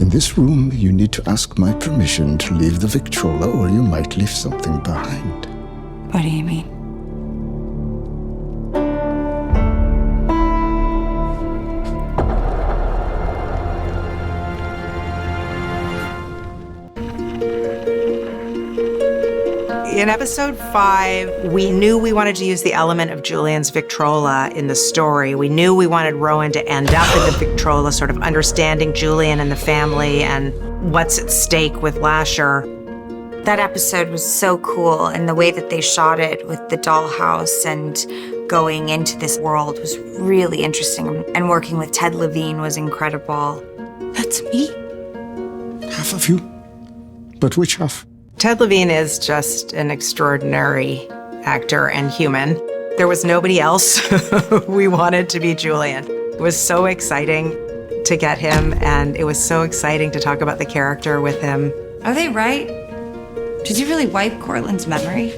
In this room, you need to ask my permission to leave the victrola, or you might leave something behind. What do you mean? In episode 5, we knew we wanted to use the element of Julien's victrola in the story. We knew we wanted Rowan to end up in the victrola, sort of understanding Julien and the family and what's at stake with Lasher. That episode was so cool, and the way that they shot it with the dollhouse and going into this world was really interesting. And working with Ted Levine was incredible. That's me? Half of you? But which half? Ted Levine is just an extraordinary actor and human. There was nobody else we wanted to be Julien. It was so exciting to get him, and it was so exciting to talk about the character with him. Are they right? Did you really wipe Cortland's memory?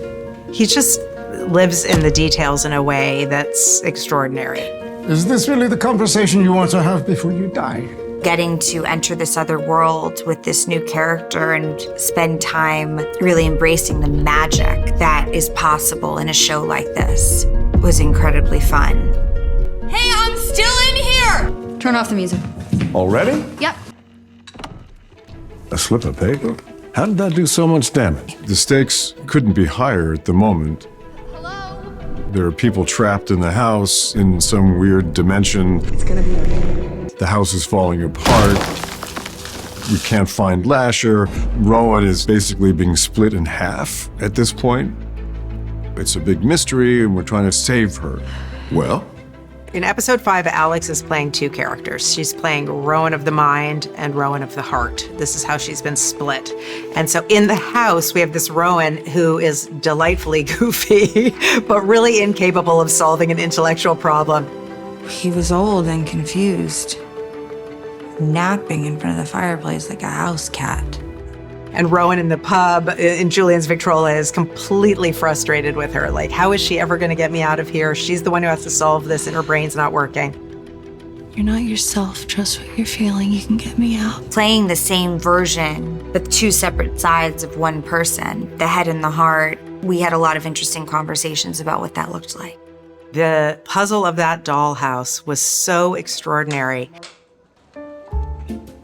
He just lives in the details in a way that's extraordinary. Is this really the conversation you want to have before you die? Getting to enter this other world with this new character and spend time really embracing the magic that is possible in a show like this was incredibly fun. Hey, I'm still in here! Turn off the music. Already? Yep. A slip of paper? How did that do so much damage? The stakes couldn't be higher at the moment. Hello? There are people trapped in the house in some weird dimension. It's gonna be okay. The house is falling apart. We can't find Lasher. Rowan is basically being split in half at this point. It's a big mystery, and we're trying to save her. Well? In episode 5, Alex is playing 2 characters. She's playing Rowan of the mind and Rowan of the heart. This is how she's been split. And so in the house, we have this Rowan who is delightfully goofy, but really incapable of solving an intellectual problem. He was old and confused, napping in front of the fireplace like a house cat. And Rowan in the pub, in Julien's victrola, is completely frustrated with her. Like, how is she ever going to get me out of here? She's the one who has to solve this, and her brain's not working. You're not yourself. Trust what you're feeling. You can get me out. Playing the same version, but 2 separate sides of one person, the head and the heart. We had a lot of interesting conversations about what that looked like. The puzzle of that dollhouse was so extraordinary.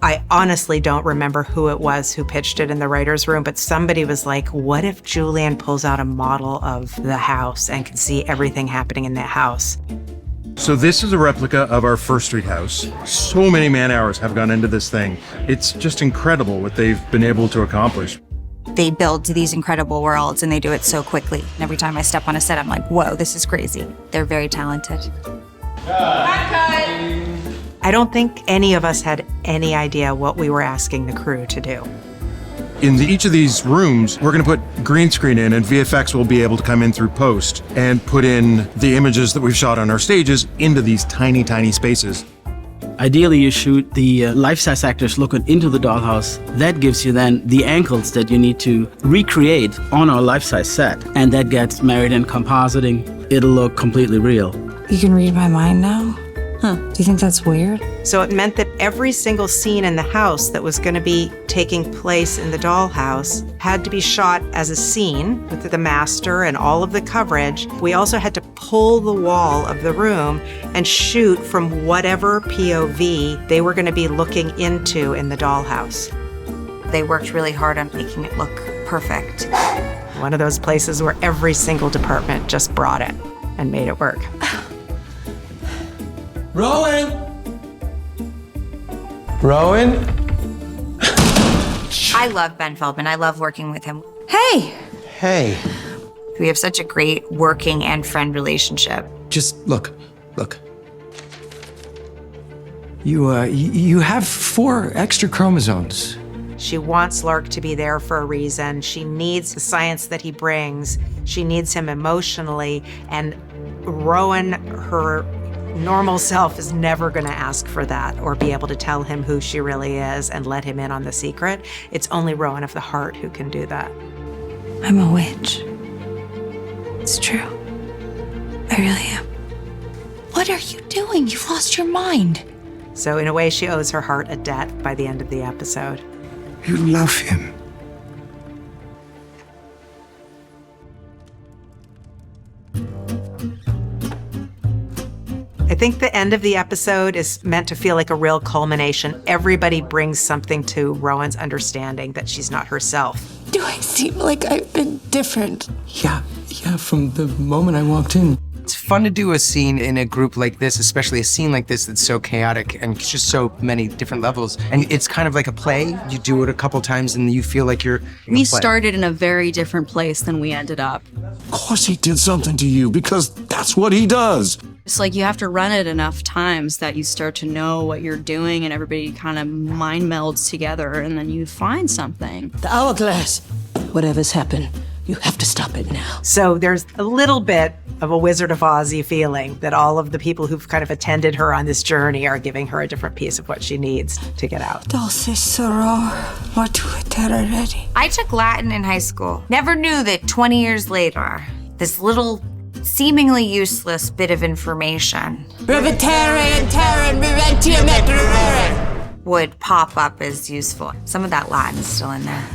I honestly don't remember who it was who pitched it in the writer's room, but somebody was like, what if Julien pulls out a model of the house and can see everything happening in that house? So this is a replica of our First Street house. So many man-hours have gone into this thing. It's just incredible what they've been able to accomplish. They build these incredible worlds, and they do it so quickly. And every time I step on a set, I'm like, whoa, this is crazy. They're very talented. I don't think any of us had any idea what we were asking the crew to do. In each of these rooms, we're going to put green screen in, and VFX will be able to come in through post and put in the images that we've shot on our stages into these tiny, tiny spaces. Ideally, you shoot the life-size actors looking into the dollhouse. That gives you then the angles that you need to recreate on our life-size set. And that gets married in compositing. It'll look completely real. You can read my mind now? Huh. Do you think that's weird? So it meant that every single scene in the house that was going to be taking place in the dollhouse had to be shot as a scene with the master and all of the coverage. We also had to pull the wall of the room and shoot from whatever POV they were going to be looking into in the dollhouse. They worked really hard on making it look perfect. One of those places where every single department just brought it and made it work. Rowan! Rowan? I love Ben Feldman. I love working with him. Hey! Hey. We have such a great working and friend relationship. Just look. You have 4 extra chromosomes. She wants Lark to be there for a reason. She needs the science that he brings. She needs him emotionally. And Rowan, her normal self, is never going to ask for that or be able to tell him who she really is and let him in on the secret. It's only Rowan of the heart who can do that. I'm a witch. It's true. I really am. What are you doing? You've lost your mind. So in a way, she owes her heart a debt by the end of the episode. You love him. I think the end of the episode is meant to feel like a real culmination. Everybody brings something to Rowan's understanding that she's not herself. Do I seem like I've been different? Yeah, from the moment I walked in. It's fun to do a scene in a group like this, especially a scene like this that's so chaotic and just so many different levels. And it's kind of like a play. You do it a couple times and you feel like you're in a We play. started in a very different place than we ended up. Of course he did something to you, because that's what he does. It's like you have to run it enough times that you start to know what you're doing and everybody kind of mind melds together and then you find something. The hourglass. Whatever's happened, you have to stop it now. So there's a little bit of a Wizard of Oz-y feeling that all of the people who've kind of attended her on this journey are giving her a different piece of what she needs to get out. Dulce soror, mortuum ready. I took Latin in high school. Never knew that 20 years later, this little seemingly useless bit of information would pop up as useful. Some of that Latin's still in there.